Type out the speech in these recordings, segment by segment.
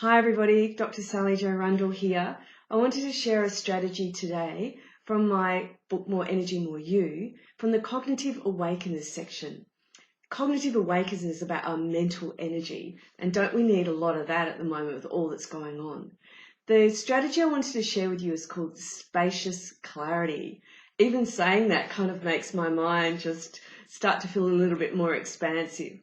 Hi everybody, Dr. Sally Jo Rundle here. I wanted to share a strategy today from my book More Energy, More You, from the Cognitive Awakeners section. Cognitive Awakeners is about our mental energy, and don't we need a lot of that at the moment with all that's going on? The strategy I wanted to share with you is called Spacious Clarity. Even saying that kind of makes my mind just start to feel a little bit more expansive.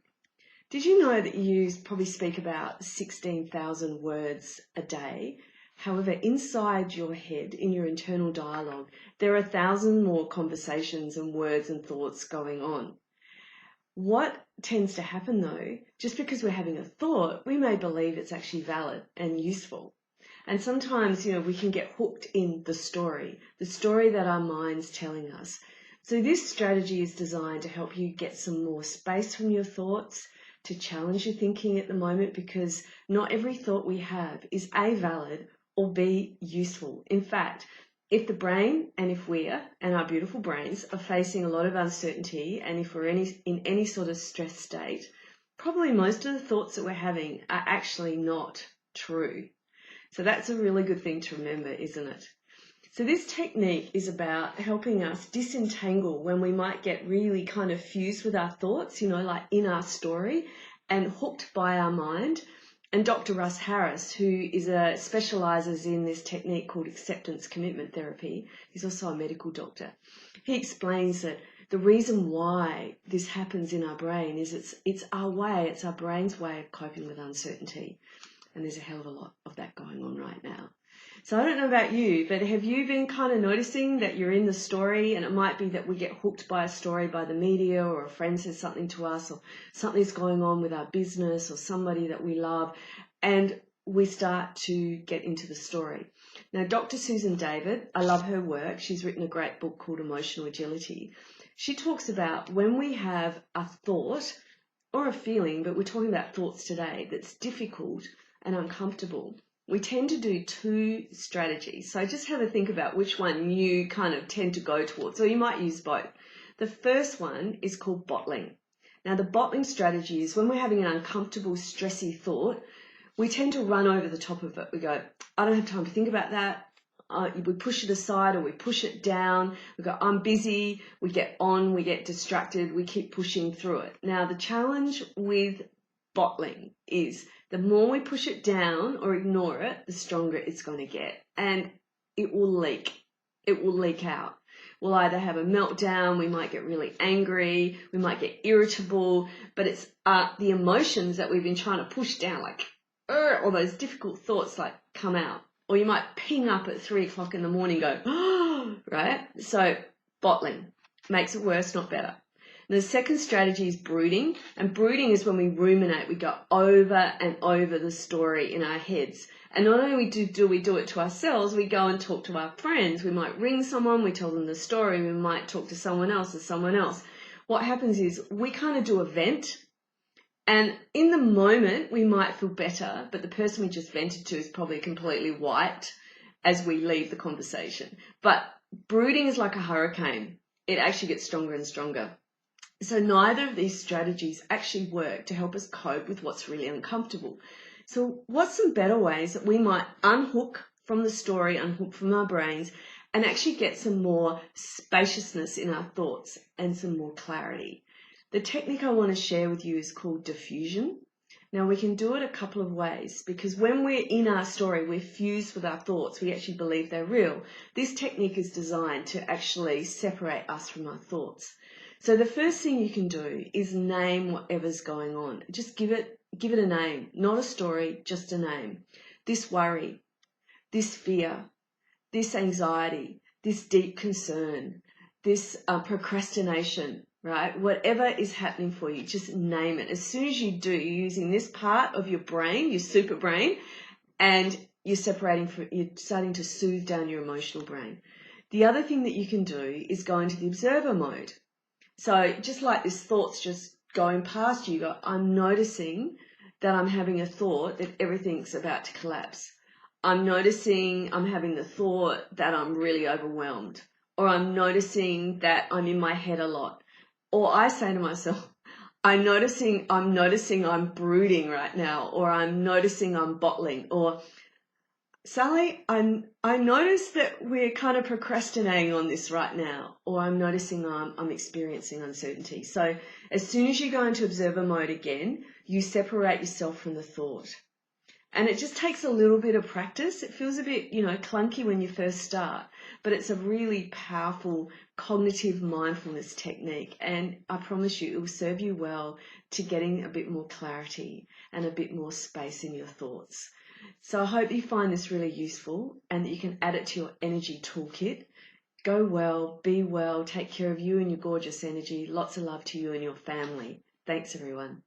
Did you know that you probably speak about 16,000 words a day? However, inside your head, in your internal dialogue, there are 1,000 more conversations and words and thoughts going on. What tends to happen though, just because we're having a thought, we may believe it's actually valid and useful. And sometimes, we can get hooked in the story that our mind's telling us. So this strategy is designed to help you get some more space from your thoughts, to challenge your thinking at the moment, because not every thought we have is A, valid, or B, useful. In fact, if the brain and if we and our beautiful brains are facing a lot of uncertainty, and if we're in any sort of stress state, probably most of the thoughts that we're having are actually not true. So that's a really good thing to remember, isn't it? So this technique is about helping us disentangle when we might get really kind of fused with our thoughts, like in our story, and hooked by our mind. And Dr. Russ Harris, who specializes in this technique called acceptance commitment therapy, he's also a medical doctor. He explains that the reason why this happens in our brain is it's our brain's way of coping with uncertainty. And there's a hell of a lot of that going on right now. So I don't know about you, but have you been kind of noticing that you're in the story, and it might be that we get hooked by a story by the media, or a friend says something to us, or something's going on with our business or somebody that we love, and we start to get into the story. Now, Dr. Susan David, I love her work. She's written a great book called Emotional Agility. She talks about when we have a thought or a feeling, but we're talking about thoughts today, that's difficult and uncomfortable, we tend to do two strategies. So just have a think about which one you kind of tend to go towards, or you might use both. The first one is called bottling. Now, the bottling strategy is when we're having an uncomfortable, stressy thought, we tend to run over the top of it. We go, I don't have time to think about that. We push it aside, or we push it down. We go, I'm busy. We get on, we get distracted. We keep pushing through it. Now, the challenge with bottling is the more we push it down or ignore it, the stronger it's going to get, and it will leak. It will leak out. We'll either have a meltdown, we might get really angry, we might get irritable, but it's the emotions that we've been trying to push down, like all those difficult thoughts, like come out. Or you might ping up at 3 o'clock in the morning, go, oh, right? So bottling makes it worse, not better. And the second strategy is brooding, and brooding is when we ruminate, we go over and over the story in our heads. And not only do we do it to ourselves, we go and talk to our friends. We might ring someone, we tell them the story, we might talk to someone else or someone else. What happens is we kind of do a vent, and in the moment we might feel better, but the person we just vented to is probably completely wiped as we leave the conversation. But brooding is like a hurricane. It actually gets stronger and stronger. So neither of these strategies actually work to help us cope with what's really uncomfortable. So what's some better ways that we might unhook from the story, unhook from our brains, and actually get some more spaciousness in our thoughts and some more clarity? The technique I want to share with you is called diffusion. Now, we can do it a couple of ways, because when we're in our story, we're fused with our thoughts. We actually believe they're real. This technique is designed to actually separate us from our thoughts. So the first thing you can do is name whatever's going on. Just give it a name, not a story, just a name. This worry, this fear, this anxiety, this deep concern, this procrastination, right? Whatever is happening for you, just name it. As soon as you do, you're using this part of your brain, your super brain, and you're starting to soothe down your emotional brain. The other thing that you can do is go into the observer mode. So just like this thought's just going past you, I'm noticing that I'm having a thought that everything's about to collapse. I'm noticing I'm having the thought that I'm really overwhelmed, or I'm noticing that I'm in my head a lot. Or I say to myself, I'm noticing I'm brooding right now, or I'm noticing I'm bottling, or Sally, I notice that we're kind of procrastinating on this right now, or I'm noticing I'm experiencing uncertainty. So as soon as you go into observer mode again, you separate yourself from the thought. And it just takes a little bit of practice. It feels a bit, clunky when you first start, but it's a really powerful cognitive mindfulness technique. And I promise you, it will serve you well to getting a bit more clarity and a bit more space in your thoughts. So I hope you find this really useful and that you can add it to your energy toolkit. Go well, be well, take care of you and your gorgeous energy. Lots of love to you and your family. Thanks, everyone.